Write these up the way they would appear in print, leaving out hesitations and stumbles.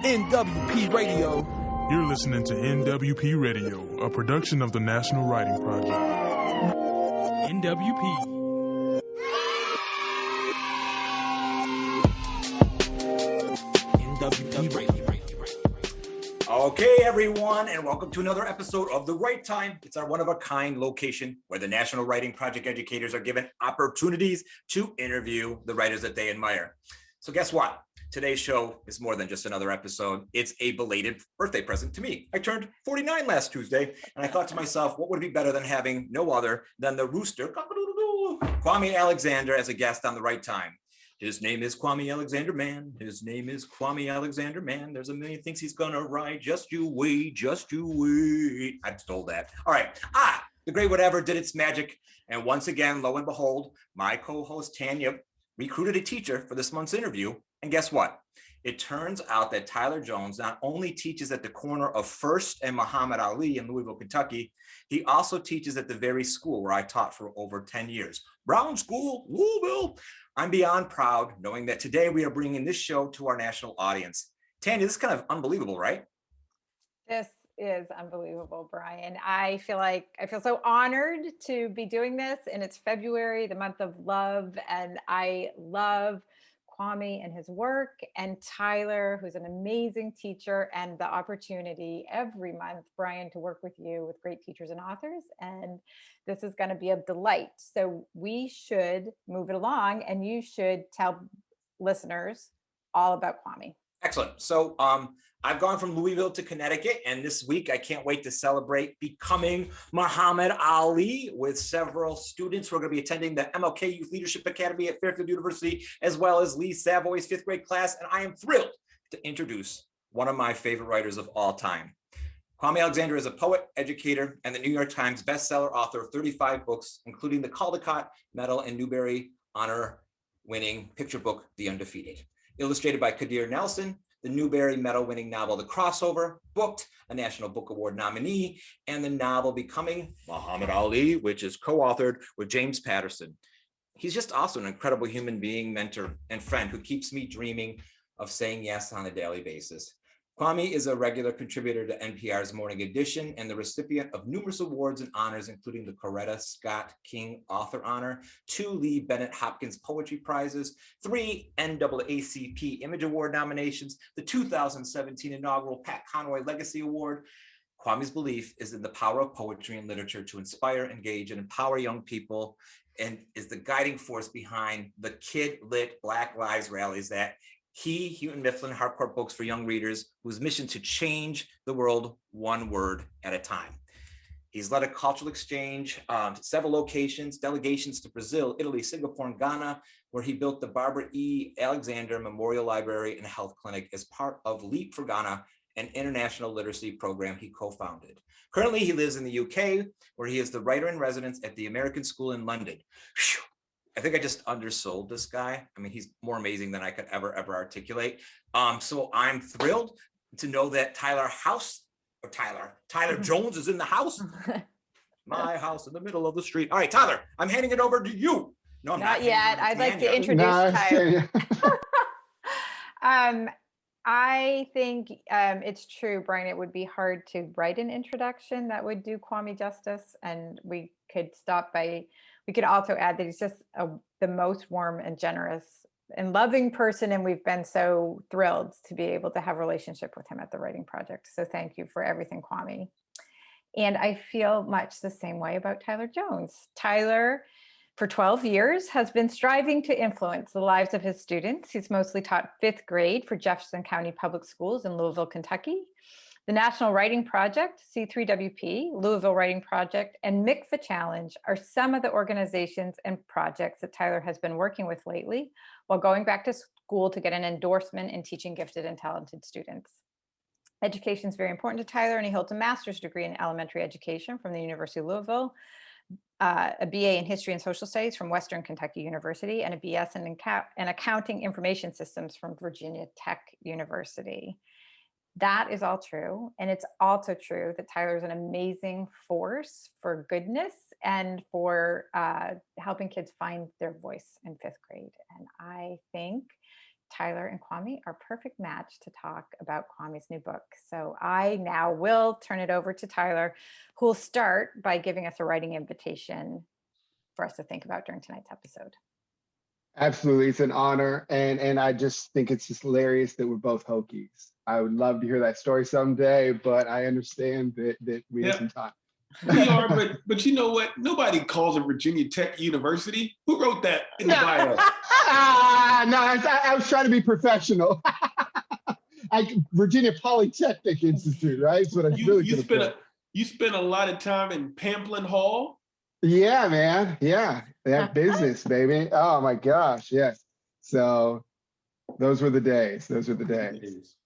NWP Radio. You're listening to NWP Radio, a production of the National Writing Project. NWP. NWP Radio. Okay, everyone, and welcome to another episode of The Right Time. It's our one-of-a-kind location where the National Writing Project educators are given opportunities to interview the writers that they admire. So guess what? Today's show is more than just another episode. It's a belated birthday present to me. I turned 49 last Tuesday, and I thought to myself, what would be better than having no other than the rooster, Kwame Alexander, as a guest on The Right Time. His name is Kwame Alexander, man. His name is Kwame Alexander, man. There's a million things he's gonna write. Just you wait, just you wait. I stole that. All right. The Great Whatever did its magic. And once again, lo and behold, my co-host Tanya recruited a teacher for this month's interview. And guess what? It turns out that Tyler Jones not only teaches at the corner of First and Muhammad Ali in Louisville, Kentucky, he also teaches at the very school where I taught for over 10 years. Brown School, Louisville. I'm beyond proud knowing that today we are bringing this show to our national audience. Tanya, this is kind of unbelievable, right? This is unbelievable, Brian. I feel so honored to be doing this, and it's February, the month of love, and I love Kwame and his work, and Tyler, who's an amazing teacher, and the opportunity every month, Brian, to work with you with great teachers and authors. And this is going to be a delight. So we should move it along, and you should tell listeners all about Kwame. Excellent. So I've gone from Louisville to Connecticut, and this week I can't wait to celebrate becoming Muhammad Ali with several students who are going to be attending the MLK Youth Leadership Academy at Fairfield University, as well as Lee Savoy's 5th grade class. And I am thrilled to introduce one of my favorite writers of all time. Kwame Alexander is a poet, educator, and the New York Times bestseller author of 35 books, including the Caldecott Medal and Newbery Honor-winning picture book, The Undefeated. Illustrated by Kadir Nelson, the Newbery Medal-winning novel, The Crossover, booked a National Book Award nominee, and the novel Becoming Muhammad Ali, which is co-authored with James Patterson. He's just also an incredible human being, mentor, and friend who keeps me dreaming of saying yes on a daily basis. Kwame is a regular contributor to NPR's Morning Edition and the recipient of numerous awards and honors, including the Coretta Scott King Author Honor, 2 Lee Bennett Hopkins Poetry Prizes, 3 NAACP Image Award nominations, the 2017 inaugural Pat Conroy Legacy Award. Kwame's belief is in the power of poetry and literature to inspire, engage, and empower young people, and is the guiding force behind the Kid Lit Black Lives rallies that Houghton Mifflin Hardcore Books for Young Readers, whose mission to change the world one word at a time. He's led a cultural exchange to several locations, delegations to Brazil, Italy, Singapore, and Ghana, where he built the Barbara E. Alexander Memorial Library and Health Clinic as part of Leap for Ghana, an international literacy program he co-founded. Currently, he lives in the UK, where he is the writer in residence at the American School in London. Whew. I think I just undersold this guy. I mean, he's more amazing than I could ever articulate. So I'm thrilled to know that Tyler Jones is in the house. My house in the middle of the street. All right, Tyler, I'm handing it over to you. No, I'm not yet. I'd like to introduce Tyler. I think it's true, Brian. It would be hard to write an introduction that would do Kwame justice, and we could also add that he's just the most warm and generous and loving person, and we've been so thrilled to be able to have a relationship with him at the Writing Project. So thank you for everything, Kwame. And I feel much the same way about Tyler Jones. Tyler, for 12 years, has been striving to influence the lives of his students. He's mostly taught 5th grade for Jefferson County Public Schools in Louisville, Kentucky. The National Writing Project, C3WP, Louisville Writing Project, and MICFA Challenge are some of the organizations and projects that Tyler has been working with lately while going back to school to get an endorsement in teaching gifted and talented students. Education is very important to Tyler, and he holds a master's degree in elementary education from the University of Louisville, a BA in History and Social Studies from Western Kentucky University, and a BS in Accounting Information Systems from Virginia Tech University. That is all true. And it's also true that Tyler is an amazing force for goodness and for helping kids find their voice in 5th grade. And I think Tyler and Kwame are a perfect match to talk about Kwame's new book. So I now will turn it over to Tyler, who will start by giving us a writing invitation for us to think about during tonight's episode. Absolutely, it's an honor, and I just think it's just hilarious that we're both Hokies. I would love to hear that story someday, but I understand that we have some time. We are, but you know what? Nobody calls it Virginia Tech University. Who wrote that in the bio? I was trying to be professional. Virginia Polytechnic Institute, right? That's what I really you spent a lot of time in Pamplin Hall. Yeah, man. Yeah, that business, baby. Oh my gosh, yes. So those were the days. Those were the days.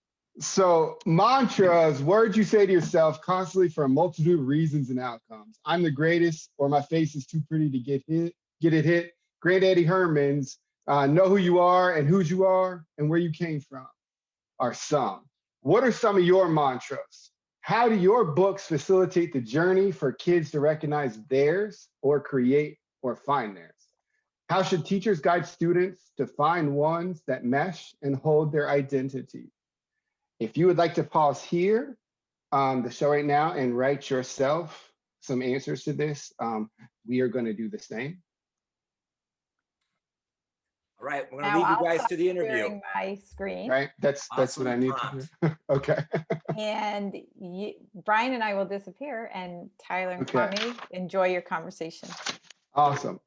So mantras, words you say to yourself constantly for a multitude of reasons and outcomes. I'm the greatest, or my face is too pretty to get it hit. Great Eddie Herman's, know who you are and whose you are and where you came from are some. What are some of your mantras? How do your books facilitate the journey for kids to recognize theirs or create or find theirs? How should teachers guide students to find ones that mesh and hold their identity? If you would like to pause here on the show right now and write yourself some answers to this, we are going to do the same. All right, we're going to leave you guys to the interview. My screen. Right, that's Awesome what I need prompt. to do. Okay. And Brian and I will disappear, and Tyler and Kwame, enjoy your conversation. Awesome.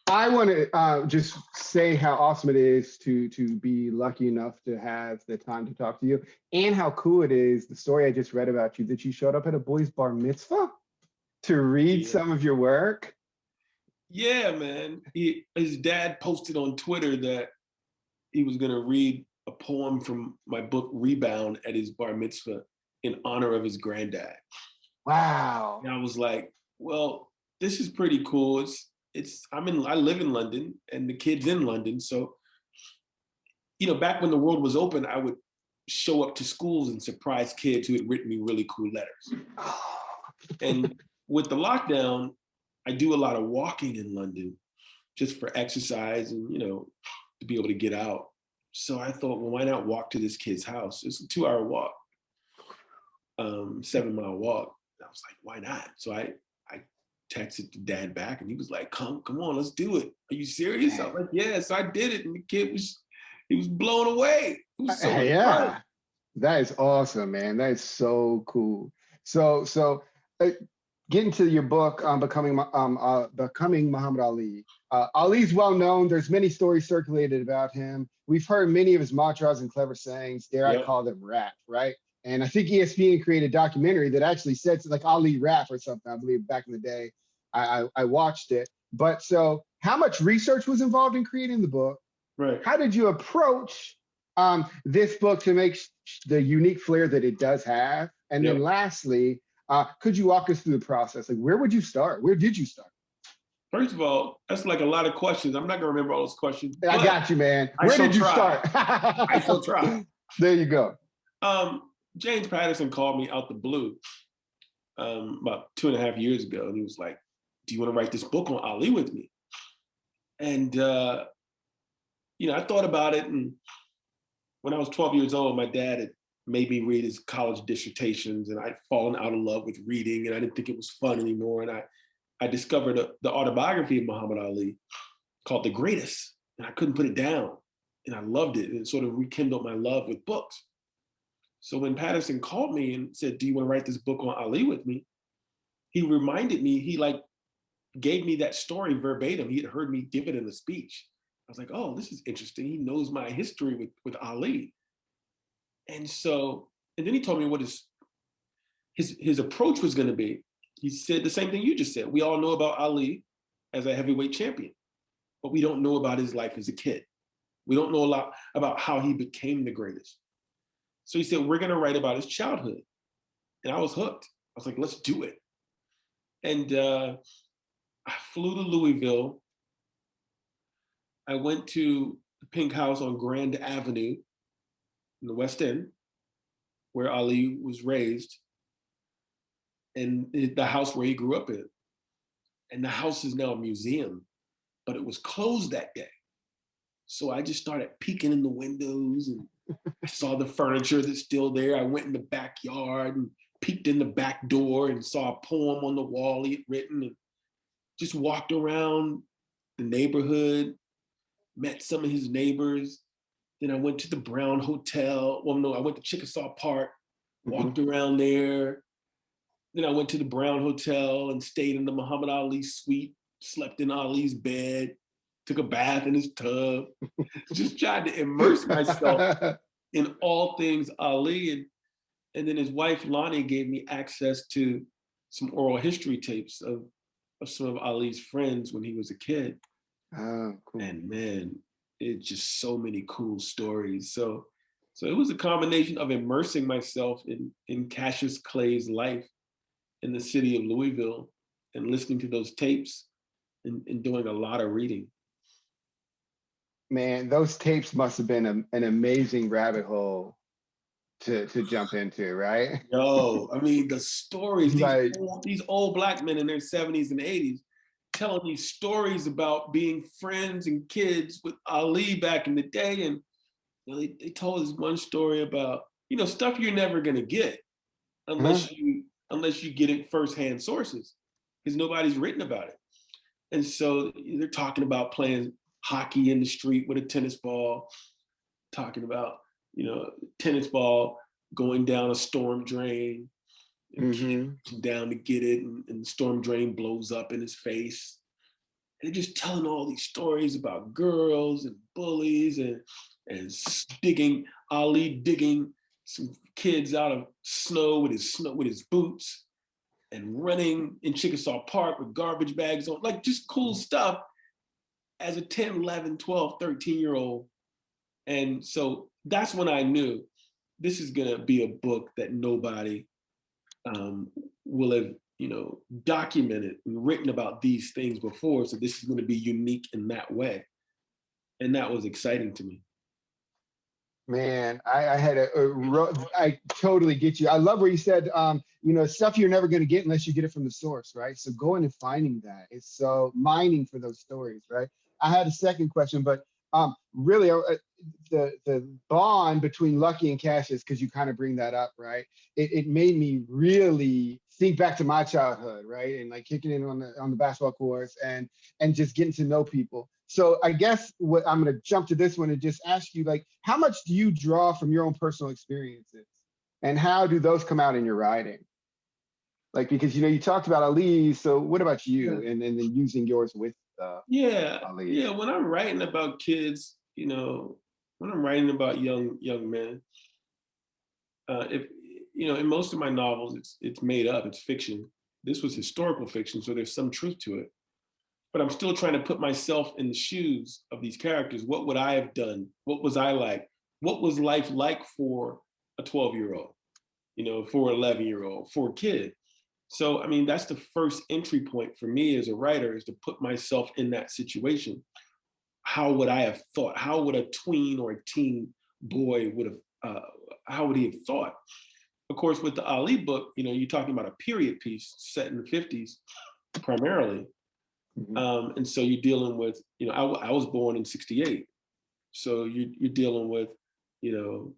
I want to just say how awesome it is to be lucky enough to have the time to talk to you, and how cool it is, the story I just read about you, that you showed up at a boy's bar mitzvah to read some of your work. Yeah, man. His dad posted on Twitter that he was going to read a poem from my book Rebound at his bar mitzvah in honor of his granddad. Wow. And I was like, well, this is pretty cool. I live in London and the kid's in London. So, back when the world was open, I would show up to schools and surprise kids who had written me really cool letters. And with the lockdown, I do a lot of walking in London just for exercise and, to be able to get out. So I thought, well, why not walk to this kid's house? It's a 2-hour walk, 7-mile walk. I was like, why not? So I texted the dad back and he was like, come on, let's do it. Are you serious? I was like, yeah. So I did it. And the kid he was blown away. It was so fun. That is awesome, man. That is so cool. So getting to your book, Becoming Muhammad Ali. Ali's well known. There's many stories circulated about him. We've heard many of his mantras and clever sayings. Dare I call them rap, right? And I think ESPN created a documentary that actually said like Ali rap or something. I believe back in the day, I watched it. But so, how much research was involved in creating the book? Right. How did you approach this book to make the unique flair that it does have? And then lastly, could you walk us through the process? Like, where would you start? Where did you start? First of all, that's like a lot of questions. I'm not gonna remember all those questions. I got you, man. Where did you start? I shall try. There you go. James Patterson called me out the blue about 2.5 years ago, and he was like, "Do you want to write this book on Ali with me?" And I thought about it, and when I was 12 years old, my dad had made me read his college dissertations, and I'd fallen out of love with reading, and I didn't think it was fun anymore. And I discovered the Autobiography of Muhammad Ali called The Greatest, and I couldn't put it down, and I loved it, and it sort of rekindled my love with books. So when Patterson called me and said, "Do you want to write this book on Ali with me?" He reminded me, he gave me that story verbatim. He had heard me give it in a speech. I was like, oh, this is interesting. He knows my history with Ali. And then he told me what his approach was going to be. He said the same thing you just said. We all know about Ali as a heavyweight champion, but we don't know about his life as a kid. We don't know a lot about how he became the greatest. So he said, we're going to write about his childhood. And I was hooked. I was like, let's do it. And I flew to Louisville. I went to the Pink House on Grand Avenue in the West End, where Ali was raised, and the house where he grew up in. And the house is now a museum, but it was closed that day. So I just started peeking in the windows and I saw the furniture that's still there. I went in the backyard and peeked in the back door and saw a poem on the wall he had written, and just walked around the neighborhood, met some of his neighbors. Then I went to the Brown Hotel. Well, no, I went to Chickasaw Park, walked around there. Then I went to the Brown Hotel and stayed in the Muhammad Ali suite, slept in Ali's bed, took a bath in his tub, just tried to immerse myself in all things Ali. And then his wife, Lonnie, gave me access to some oral history tapes of some of Ali's friends when he was a kid. Oh, cool. And man, it's just so many cool stories. So it was a combination of immersing myself in Cassius Clay's life in the city of Louisville and listening to those tapes and doing a lot of reading. Man, those tapes must have been an amazing rabbit hole to jump into, right? Yo, I mean, the stories, Like, these old Black men in their 70s and 80s telling these stories about being friends and kids with Ali back in the day. And you know, they told us one story about, you know, stuff you're never gonna get unless you get it firsthand sources, because nobody's written about it. And so they're talking about playing hockey in the street with a tennis ball, talking about, you know, tennis ball going down a storm drain, and kid down to get it, and the storm drain blows up in his face. And they're just telling all these stories about girls and bullies and Ali digging some kids out of snow with his boots, and running in Chickasaw Park with garbage bags on, like just cool stuff as a 10, 11, 12, 13-year-old. And so that's when I knew this is gonna be a book that nobody will have, you know, documented and written about these things before. So this is gonna be unique in that way. And that was exciting to me. man, I had I totally get you. I love where you said, you know, stuff you're never going to get unless you get it from the source, right? So going and finding that is so mining for those stories, right? I had a second question, but really, the bond between Lucky and Cassius, because you kind of bring that up, right? It made me really think back to my childhood, right? And like kicking in on the basketball courts and just getting to know people. So I guess what I'm going to jump to this one and just ask you, like, how much do you draw from your own personal experiences, and how do those come out in your writing? Like, because, you know, you talked about Ali, so what about you? And then using yours with Ali. Yeah. When I'm writing about kids, you know, when I'm writing about young men, if you know, in most of my novels, it's made up, it's fiction. This was historical fiction, so there's some truth to it. But I'm still trying to put myself in the shoes of these characters. What would I have done? What was I like? What was life like for a 12-year-old? You know, for an 11-year-old, for a kid. So, I mean, that's the first entry point for me as a writer, is to put myself in that situation. How would I have thought? How would a tween or a teen boy how would he have thought? Of course, with the Ali book, you know, you're talking about a period piece set in the 50s primarily. And so you're dealing with, you know, I was born in '68. So you're dealing with, you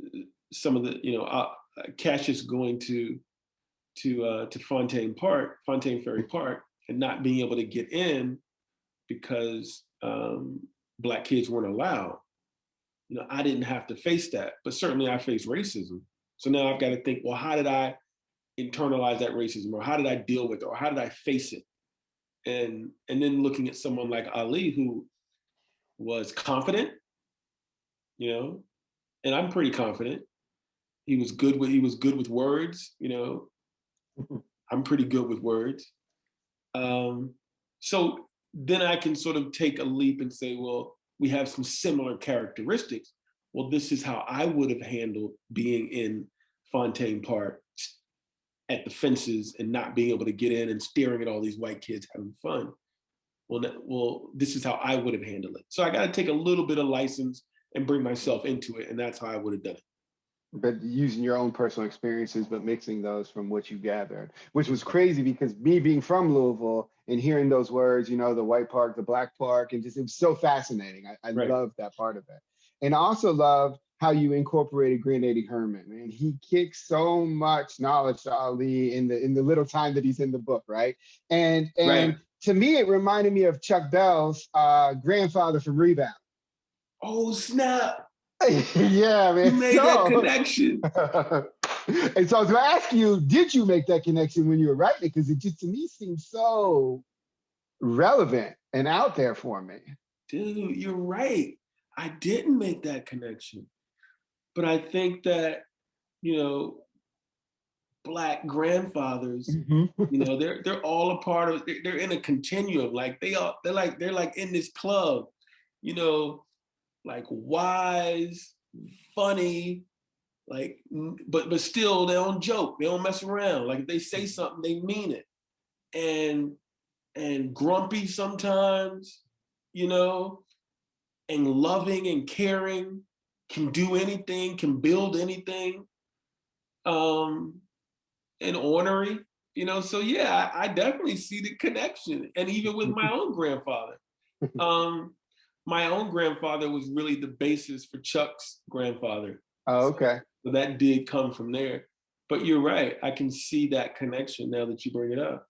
know, some of the, you know, Cassius going to Fontaine Ferry Park, and not being able to get in because Black kids weren't allowed. You know, I didn't have to face that, but certainly I faced racism. So now I've got to think, well, how did I internalize that racism, or how did I deal with it, or how did I face it? And then looking at someone like Ali, who was confident, you know, and I'm pretty confident. He was good with words, you know. I'm pretty good with words. So then I can sort of take a leap and say, well, we have some similar characteristics. Well, this is how I would have handled being in Fontaine Park at the fences and not being able to get in and staring at all these white kids having fun. Well, this is how I would have handled it. So I got to take a little bit of license and bring myself into it, and that's how I would have done it. But using your own personal experiences, but mixing those from what you gathered, which was crazy, because me being from Louisville and hearing those words, you know, the white park, the black park, and just, it was so fascinating. I Right. loved that part of it. And I also love how you incorporated Granddaddy Herman, man. He kicks so much knowledge to Ali in the little time that he's in the book, right? And Right. to me, it reminded me of Chuck Bell's grandfather from Rebound. Oh, snap. Yeah, man. You made that connection. And so I was going to ask you, did you make that connection when you were writing it? Because it just, to me, seems so relevant and out there for me. Dude, you're right. I didn't make that connection. But I think that, you know, Black grandfathers, you know, they're all a part of, they're in a continuum. Like they're like in this club, you know, like wise, funny, like, but still they don't joke, they don't mess around. Like if they say something, they mean it. And grumpy sometimes, you know, and loving and caring, can do anything, can build anything. And ornery, you know, so yeah, I definitely see the connection. And even with my own grandfather, my own grandfather was really the basis for Chuck's grandfather. Oh, okay. So that did come from there. But you're right, I can see that connection now that you bring it up.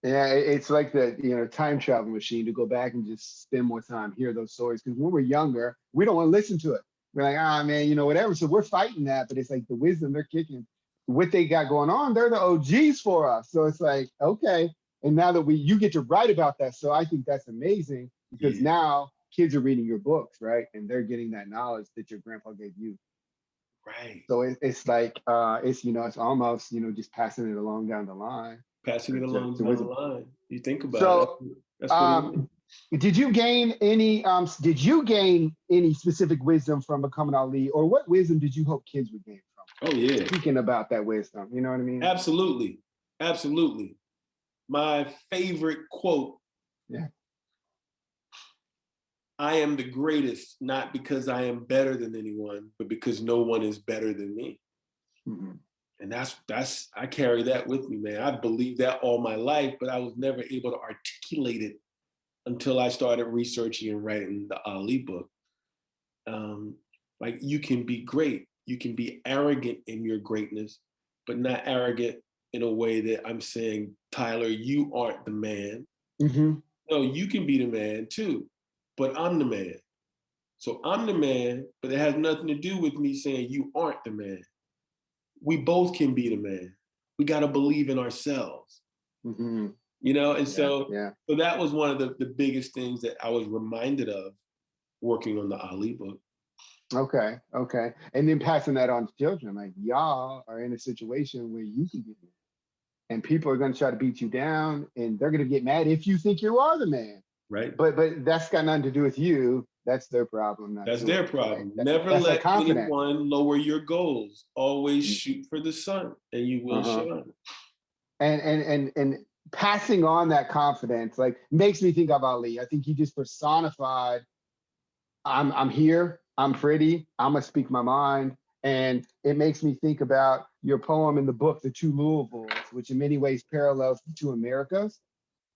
Yeah, it's like the, you know, time travel machine to go back and just spend more time, hear those stories. Because when we're younger, we don't want to listen to it. We're like, ah, man, you know, whatever. So we're fighting that, but it's like the wisdom they're kicking, what they got going on, they're the OGs for us. So it's like, okay. And now that you get to write about that. So I think that's amazing because now kids are reading your books, right? And they're getting that knowledge that your grandpa gave you. Right. So it's like, it's, you know, it's almost, you know, just passing it along down the line. Passing it along down the line. You think about it. That's what it is. Did you gain any specific wisdom from becoming Ali, or what wisdom did you hope kids would gain from? Oh yeah. Speaking about that wisdom, you know what I mean? Absolutely. Absolutely. My favorite quote. Yeah. I am the greatest, not because I am better than anyone, but because no one is better than me. Mm-hmm. And that's I carry that with me, man. I believed that all my life, but I was never able to articulate it until I started researching and writing the Ali book. Like you can be great, you can be arrogant in your greatness, but not arrogant in a way that I'm saying, Tyler, you aren't the man. Mm-hmm. No, you can be the man too, but I'm the man. So I'm the man, but it has nothing to do with me saying you aren't the man. We both can be the man. We got to believe in ourselves, mm-hmm. you know? And so that was one of the biggest things that I was reminded of working on the Ali book. Okay. And then passing that on to children, like y'all are in a situation where you can get mad. And people are going to try to beat you down and they're going to get mad if you think you are the man. Right. But that's got nothing to do with you. That's their problem. That's their problem. Right? Never let anyone lower your goals. Always shoot for the sun and you will shine. And passing on that confidence, like makes me think of Ali. I think he just personified, I'm here, I'm pretty, I'm gonna speak my mind. And it makes me think about your poem in the book, The Two Louisvilles, which in many ways parallels the two Americas.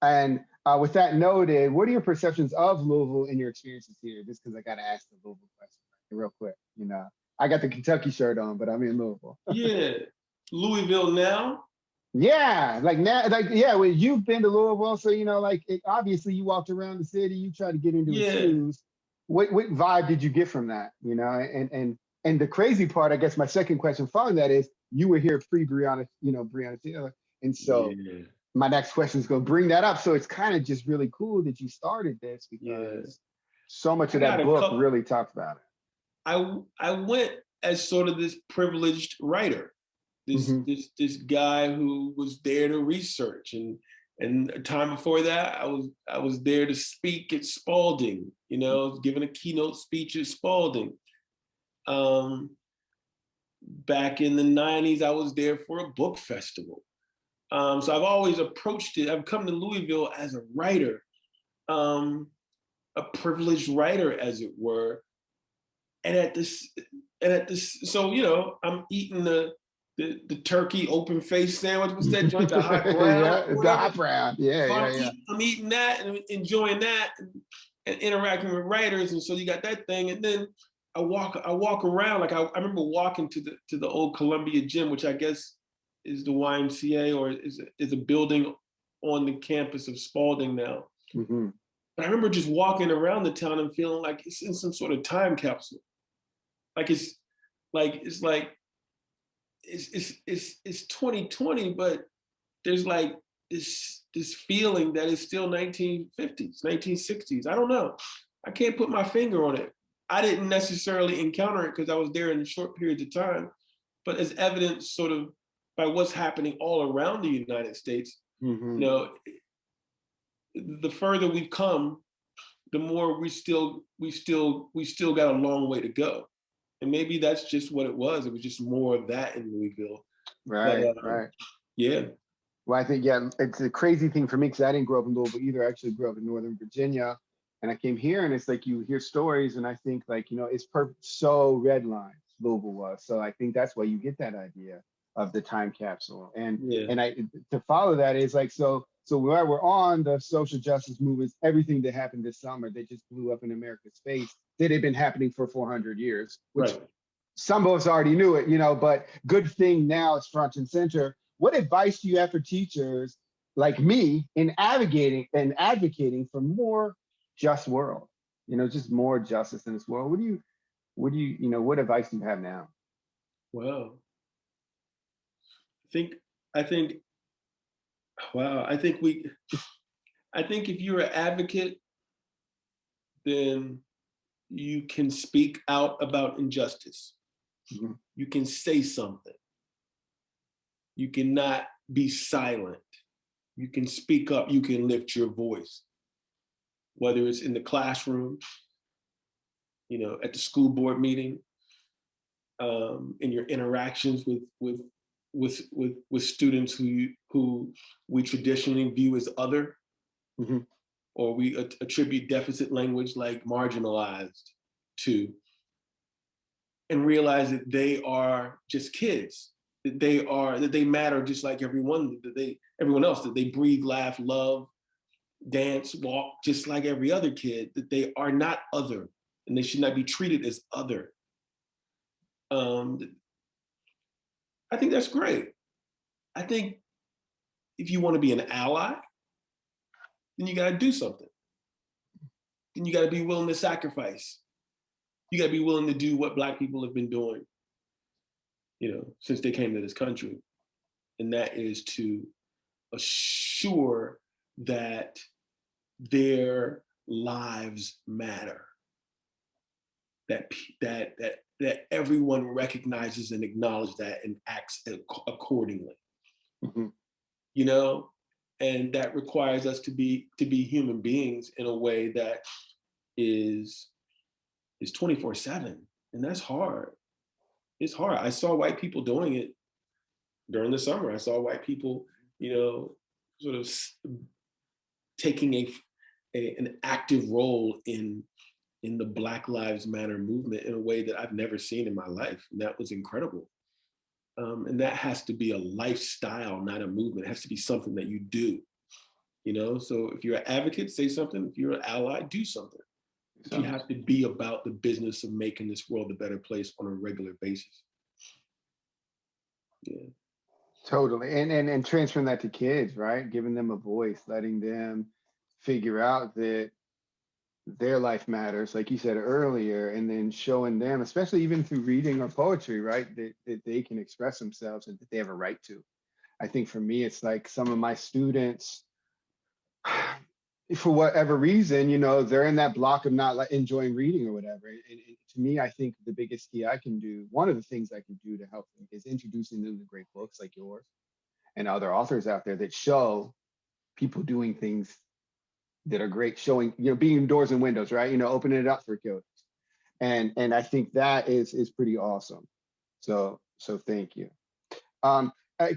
And with that noted, what are your perceptions of Louisville and your experiences here? Just because I got to ask the Louisville question real quick. You know, I got the Kentucky shirt on, but I'm in Louisville. Yeah. Louisville now? Yeah, when you've been to Louisville, so, you know, like obviously you walked around the city, you tried to get into its shoes. What vibe did you get from that? You know, and the crazy part, I guess my second question following that is, you were here pre-Breonna Taylor. And so my next question is going to bring that up. So it's kind of just really cool that you started this because so much of that book really talks about it. I went as sort of this privileged writer, this guy who was there to research, and a time before that, I was there to speak at Spalding, you know, giving a keynote speech at Spalding. Back in the 90s, I was there for a book festival. So I've always approached it. I've come to Louisville as a writer, a privileged writer, as it were. And at this, so, you know, I'm eating the the turkey open face sandwich. What's that joint? The hot brown. Yeah, the hot brown. Yeah, So yeah. I'm eating that and enjoying that and interacting with writers. And so you got that thing. And then I walk around. Like I remember walking to the old Columbia gym, which I guess is the YMCA or is a building on the campus of Spalding now. Mm-hmm. But I remember just walking around the town and feeling like it's in some sort of time capsule. Like it's 2020, but there's like this feeling that it's still 1950s, 1960s. I don't know. I can't put my finger on it. I didn't necessarily encounter it because I was there in short periods of time, but as evidence sort of by what's happening all around the United States, Mm-hmm. you know, the further we've come, the more we still got a long way to go. And maybe that's just what it was. It was just more of that in Louisville. Right, But, right. Yeah. Well, I think, yeah, it's a crazy thing for me because I didn't grow up in Louisville either. I actually grew up in Northern Virginia. And I came here and it's like you hear stories and I think like, you know, it's so red lines, Louisville was. So I think that's why you get that idea of the time capsule. And to follow that is like, so where we're on the social justice movements, everything that happened this summer, that just blew up in America's face, that had been happening for 400 years, which some of us already knew it, you know, but good thing now it's front and center. What advice do you have for teachers like me in advocating for more just world, you know, just more justice in this world? What advice do you have now? Well, I think if you're an advocate, then you can speak out about injustice. Mm-hmm. You can say something. You cannot be silent. You can speak up. You can lift your voice. Whether it's in the classroom, you know, at the school board meeting, in your interactions with students who we traditionally view as other, mm-hmm. or we attribute deficit language like marginalized to, and realize that they are just kids, that they matter just like everyone else, that they breathe, laugh, love, dance, walk just like every other kid, that they are not other and they should not be treated as other. I think that's great. I think if you want to be an ally, then you got to do something. Then you got to be willing to sacrifice. You got to be willing to do what Black people have been doing, you know, since they came to this country. And that is to assure that their lives matter. That everyone recognizes and acknowledges that and acts accordingly. Mm-hmm. You know, and that requires us to be human beings in a way that is 24/7, and that's hard. It's hard. I saw white people doing it during the summer. I saw white people, you know, sort of taking an active role in the Black Lives Matter movement in a way that I've never seen in my life. And that was incredible. And that has to be a lifestyle, not a movement. It has to be something that you do, you know? So if you're an advocate, say something. If you're an ally, do something. You have to be about the business of making this world a better place on a regular basis. Yeah. Totally. And transferring that to kids, right? Giving them a voice, letting them figure out that their life matters, like you said earlier, and then showing them, especially even through reading or poetry, right, that they can express themselves and that they have a right to. I think for me, it's like some of my students, for whatever reason, you know, they're in that block of not like enjoying reading or whatever. And to me, I think the biggest key I can do, one of the things I can do to help them is introducing them to great books like yours and other authors out there that show people doing things that are great, showing, you know, being doors and windows, right? You know, opening it up for kids. And I think that is pretty awesome. So thank you. A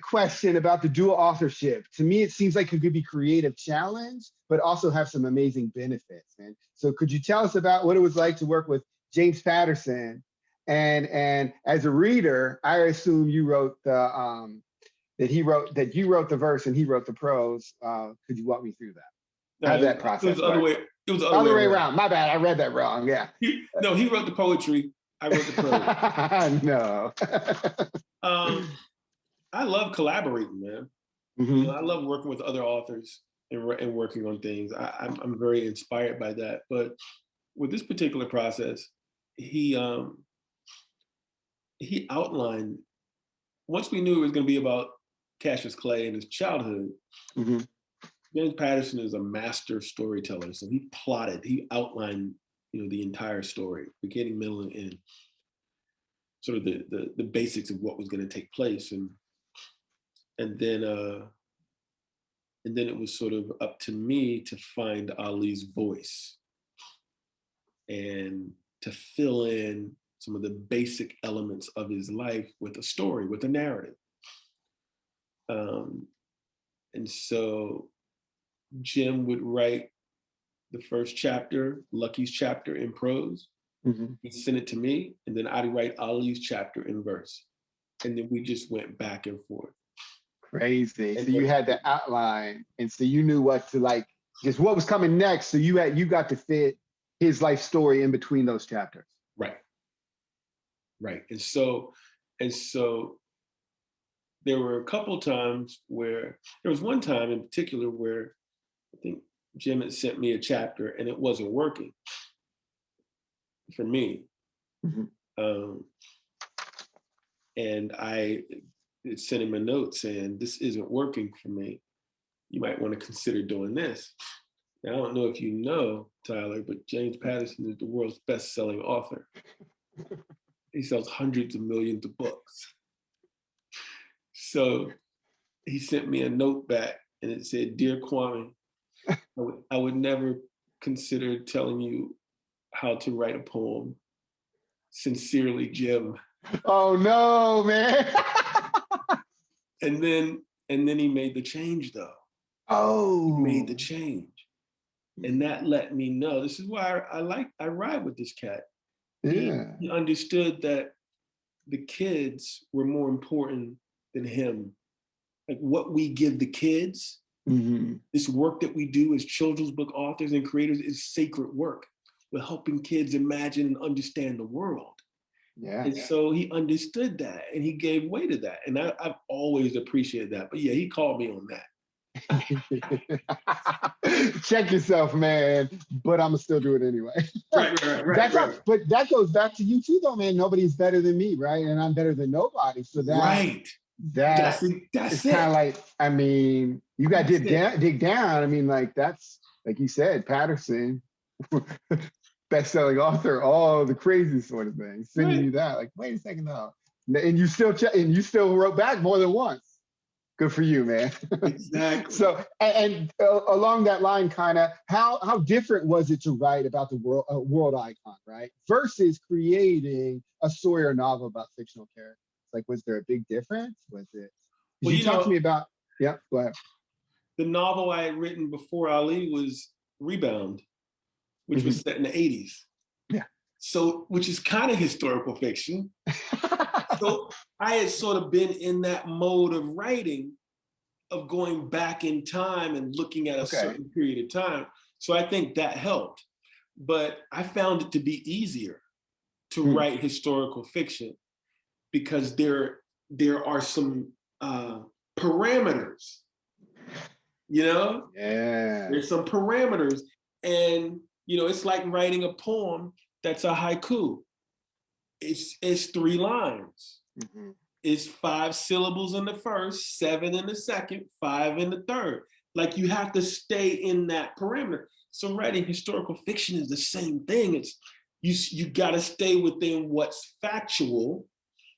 question about the dual authorship. To me, it seems like it could be creative challenge, but also have some amazing benefits. And so could you tell us about what it was like to work with James Patterson And as a reader, I assume you wrote the that you wrote the verse and he wrote the prose. Could you walk me through that? How's that process? It was the other way. It was the other way around. My bad. I read that wrong. Yeah. He wrote the poetry. I wrote the prose. No. I love collaborating, man. Mm-hmm. You know, I love working with other authors and working on things. I'm very inspired by that. But with this particular process, he outlined, once we knew it was going to be about Cassius Clay and his childhood, mm-hmm. James Patterson is a master storyteller. So he outlined, you know, the entire story, beginning, middle, and end, sort of the basics of what was going to take place. And then it was sort of up to me to find Ali's voice and to fill in some of the basic elements of his life with a story, with a narrative. And so Jim would write the first chapter, Lucky's chapter, in prose. Mm-hmm. He'd send it to me, and then I'd write Ali's chapter in verse. And then we just went back and forth. Crazy. So you had the outline, and so you knew what to, like, just what was coming next. So you got to fit his life story in between those chapters. Right. And so there were a couple times where, there was one time in particular where I think Jim had sent me a chapter and it wasn't working for me. Mm-hmm. And I sent him a note saying, this isn't working for me. You might want to consider doing this. Now, I don't know if you know, Tyler, but James Patterson is the world's best-selling author. He sells hundreds of millions of books. So he sent me a note back and it said, "Dear Kwame, I would never consider telling you how to write a poem. Sincerely, Jim." Oh no, man. And then he made the change though. Oh. He made the change. And that let me know, this is why I ride with this cat. Yeah. He understood that the kids were more important than him. Like what we give the kids, mm-hmm. this work that we do as children's book authors and creators is sacred work. We're helping kids imagine and understand the world. Yeah. And so he understood that and he gave way to that. And I've always appreciated that. But yeah, he called me on that. Check yourself, man. But I'm gonna still do it anyway. Right. But that goes back to you too, though, man. Nobody's better than me, right? And I'm better than nobody. So that's it. Kind of like, I mean, you got to dig down. I mean, like that's like you said, Patterson, best-selling author, all the crazy sort of things. Sending you that, like, wait a second, though, and you still wrote back more than once. Good for you, man. Exactly. So, and along that line, kind of, how different was it to write about the world icon, right, versus creating a story or novel about fictional characters? Like, was there a big difference? Was it? Well, you talk to me about? Yeah, go ahead. The novel I had written before Ali was Rebound, which was set in the 80s. Yeah. So, which is kind of historical fiction. So I had sort of been in that mode of writing, of going back in time and looking at a certain period of time. So I think that helped. But I found it to be easier to write historical fiction because there are some parameters, you know? Yeah. There's some parameters. And, you know, it's like writing a poem that's a haiku. It's 3 lines. Mm-hmm. It's 5 syllables in the first, 7 in the second, 5 in the third. Like you have to stay in that parameter. So writing historical fiction is the same thing. It's you got to stay within what's factual.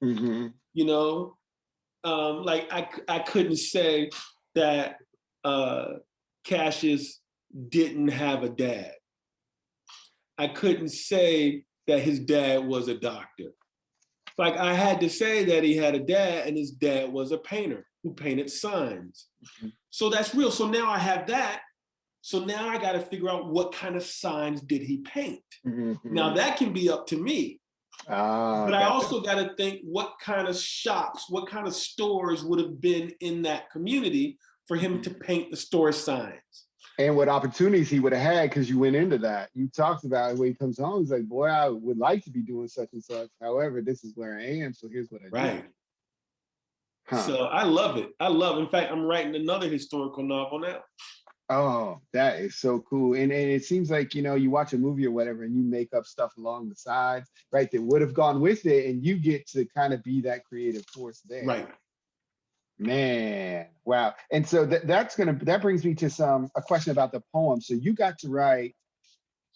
Mm-hmm. You know, like I couldn't say that Cassius didn't have a dad. I couldn't say that his dad was a doctor. Like I had to say that he had a dad and his dad was a painter who painted signs. Mm-hmm. So that's real. So now I have that. So now I got to figure out what kind of signs did he paint? Mm-hmm. Now that can be up to me. But I also got to think what kind of shops, what kind of stores would have been in that community for him to paint the store signs. And what opportunities he would have had, because you went into that. You talked about it when he comes home. He's like, boy, I would like to be doing such and such. However, this is where I am. So here's what I do. Huh. So I love it. In fact, I'm writing another historical novel now. Oh, that is so cool. And it seems like, you know, you watch a movie or whatever and you make up stuff along the sides, right, that would have gone with it. And you get to kind of be that creative force there. Right. Man, wow. And so that brings me to a question about the poem. So you got to write,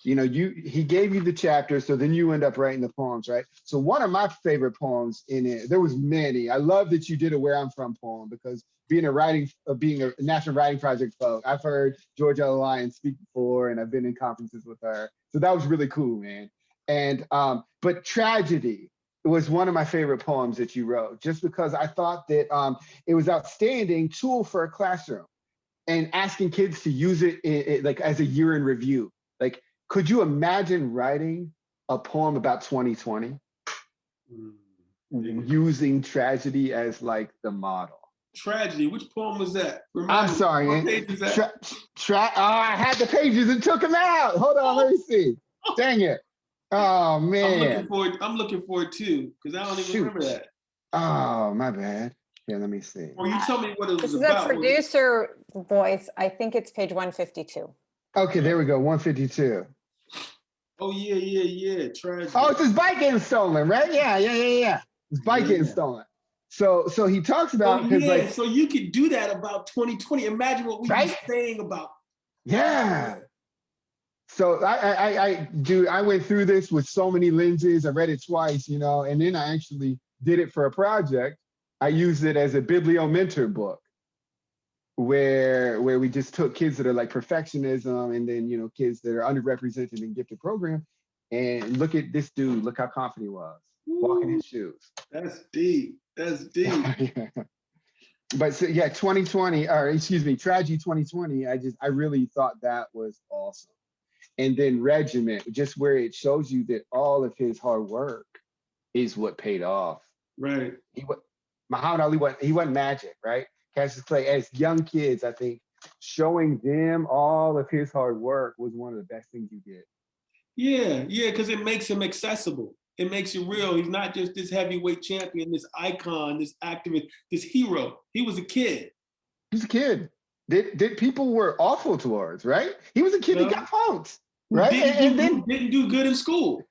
you know, he gave you the chapter, so then you end up writing the poems, right? So one of my favorite poems in it, there was many. I love that you did a Where I'm From poem, because being a National Writing Project folk, I've heard Georgia Alliance speak before, and I've been in conferences with her. So that was really cool, man. And but Tragedy was one of my favorite poems that you wrote, just because I thought that it was outstanding tool for a classroom and asking kids to use it like as a year in review. Like, could you imagine writing a poem about 2020 using tragedy as like the model? Tragedy, which poem was that? I'm sorry, man. I had the pages and took them out. Hold on, let me see. Dang it. Oh man. I'm looking forward too, because I don't even remember that. Oh, my bad. Yeah, let me see. Or you tell me what it was this about. This is a producer voice. I think it's page 152. Okay, there we go, 152. Oh, yeah. Tragedy. Oh, it's his bike getting stolen, right? Yeah. His bike getting stolen. So he talks about, so you could do that about 2020. Imagine what we were saying about. Yeah. So I went through this with so many lenses. I read it twice, you know, and then I actually did it for a project. I used it as a bibliomentor book where we just took kids that are like perfectionism and then, you know, kids that are underrepresented in gifted program, and look at this dude, look how confident he was, walking his shoes. That's deep. Yeah. But so, yeah, 2020, or excuse me, Tragedy 2020, I really thought that was awesome. And then Regiment, just where it shows you that all of his hard work is what paid off. Right. Muhammad Ali, he wasn't magic, right? Cassius Clay, as young kids, I think showing them all of his hard work was one of the best things you did. Yeah, because it makes him accessible. It makes it real. He's not just this heavyweight champion, this icon, this activist, this hero. He was a kid. He's a kid that people were awful towards, right? He was a kid that got punked, right? Didn't do good in school.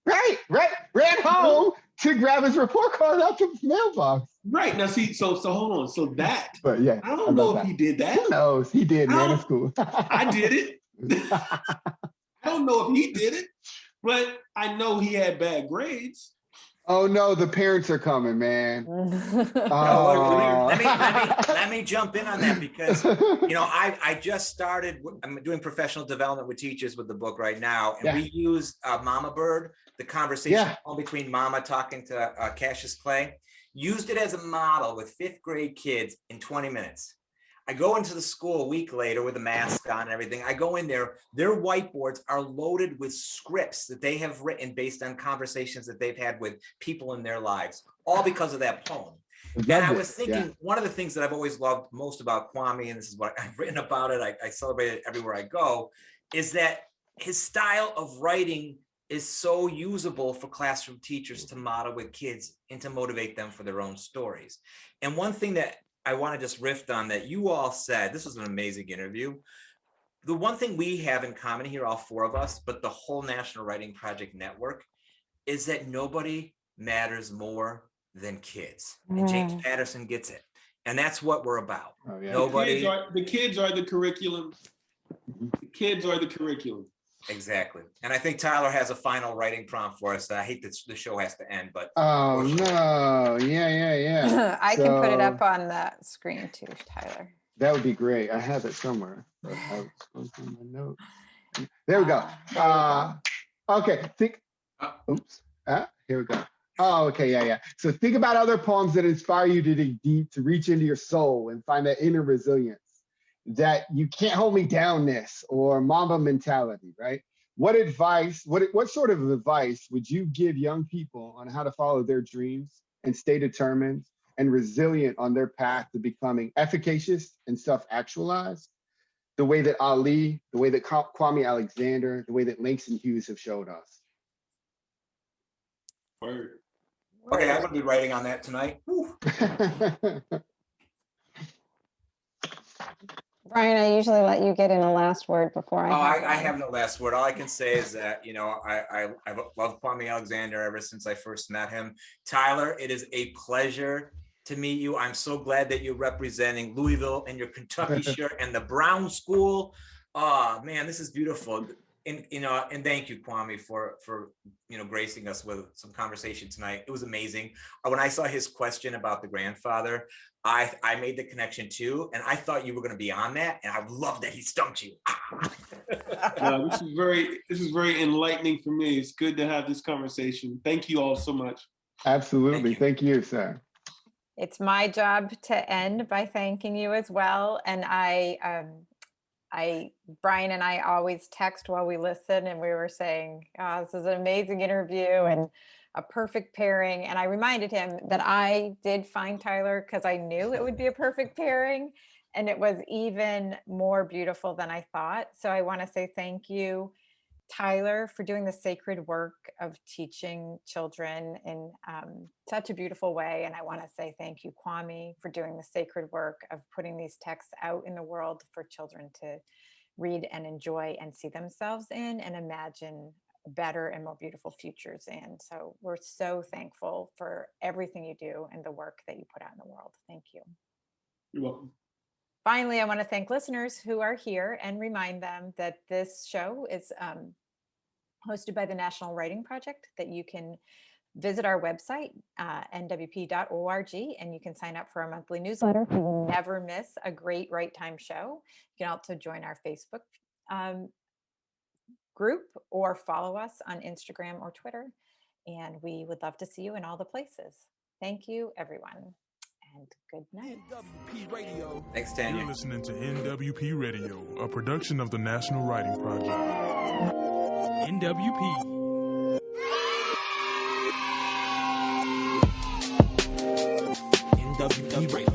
Right. Ran home to grab his report card out the mailbox. Right. Now, see, so hold on. So that, but yeah, I don't know if he did that. Who knows? He did, man, in school. I did it. I don't know if he did it, but I know he had bad grades. Oh no, the parents are coming, man. Let me jump in on that, because you know I just started. I'm doing professional development with teachers with the book right now, and we use Mama Bird, the conversation between Mama talking to Cassius Clay. Used it as a model with 5th grade kids in 20 minutes. I go into the school a week later with a mask on and everything. I go in there, their whiteboards are loaded with scripts that they have written based on conversations that they've had with people in their lives, all because of that poem. And I was thinking, one of the things that I've always loved most about Kwame, and this is what I've written about it, I celebrate it everywhere I go, is that his style of writing is so usable for classroom teachers to model with kids and to motivate them for their own stories. And one thing that I want to just riff on that you all said, this was an amazing interview. The one thing we have in common here, all 4 of us, but the whole National Writing Project network, is that nobody matters more than kids. And James Patterson gets it. And that's what we're about. Oh, yeah. The kids are the curriculum. The kids are the curriculum. Exactly. And I think Tyler has a final writing prompt for us. I hate that the show has to end, but. Oh, no. Yeah. I can put it up on the screen too, Tyler. That would be great. I have it somewhere. I was supposed to my notes. There we go. Okay. Here we go. Oh, okay. Yeah. So think about other poems that inspire you to dig deep, to reach into your soul and find that inner resilience, that you can't hold me downness or Mamba mentality, right? what sort of advice would you give young people on how to follow their dreams and stay determined and resilient on their path to becoming efficacious and self-actualized, the way that Ali, the way that Kwame Alexander, the way that Langston Hughes have showed us? Word. Okay, I'm gonna be writing on that tonight. Whew. Brian, I usually let you get in a last word before I have no last word. All I can say is that, I've loved Kwame Alexander ever since I first met him. Tyler, it is a pleasure to meet you. I'm so glad that you're representing Louisville and your Kentucky shirt and the Brown School. Oh man, this is beautiful. And thank you, Kwame, for gracing us with some conversation tonight. It was amazing. When I saw his question about the grandfather, I made the connection too, and I thought you were going to be on that, and I love that he stumped you. This is very enlightening for me. It's good to have this conversation. Thank you all so much. Absolutely. Thank you, sir. It's my job to end by thanking you as well. And Brian and I always text while we listen, and we were saying, oh, this is an amazing interview and a perfect pairing. And I reminded him that I did find Tyler because I knew it would be a perfect pairing, and it was even more beautiful than I thought. So I want to say thank you, Tyler, for doing the sacred work of teaching children in such a beautiful way. And I want to say thank you, Kwame, for doing the sacred work of putting these texts out in the world for children to read and enjoy and see themselves in and imagine better and more beautiful futures in. So we're so thankful for everything you do and the work that you put out in the world. Thank you. You're welcome. Finally, I want to thank listeners who are here and remind them that this show is hosted by the National Writing Project, that you can visit our website, nwp.org, and you can sign up for our monthly newsletter so you never miss a great Write Time show. You can also join our Facebook group or follow us on Instagram or Twitter, and we would love to see you in all the places. Thank you, everyone. And good night. NWP Radio. Thanks, Tanya. You're listening to NWP Radio, a production of the National Writing Project. NWP. NWP Radio.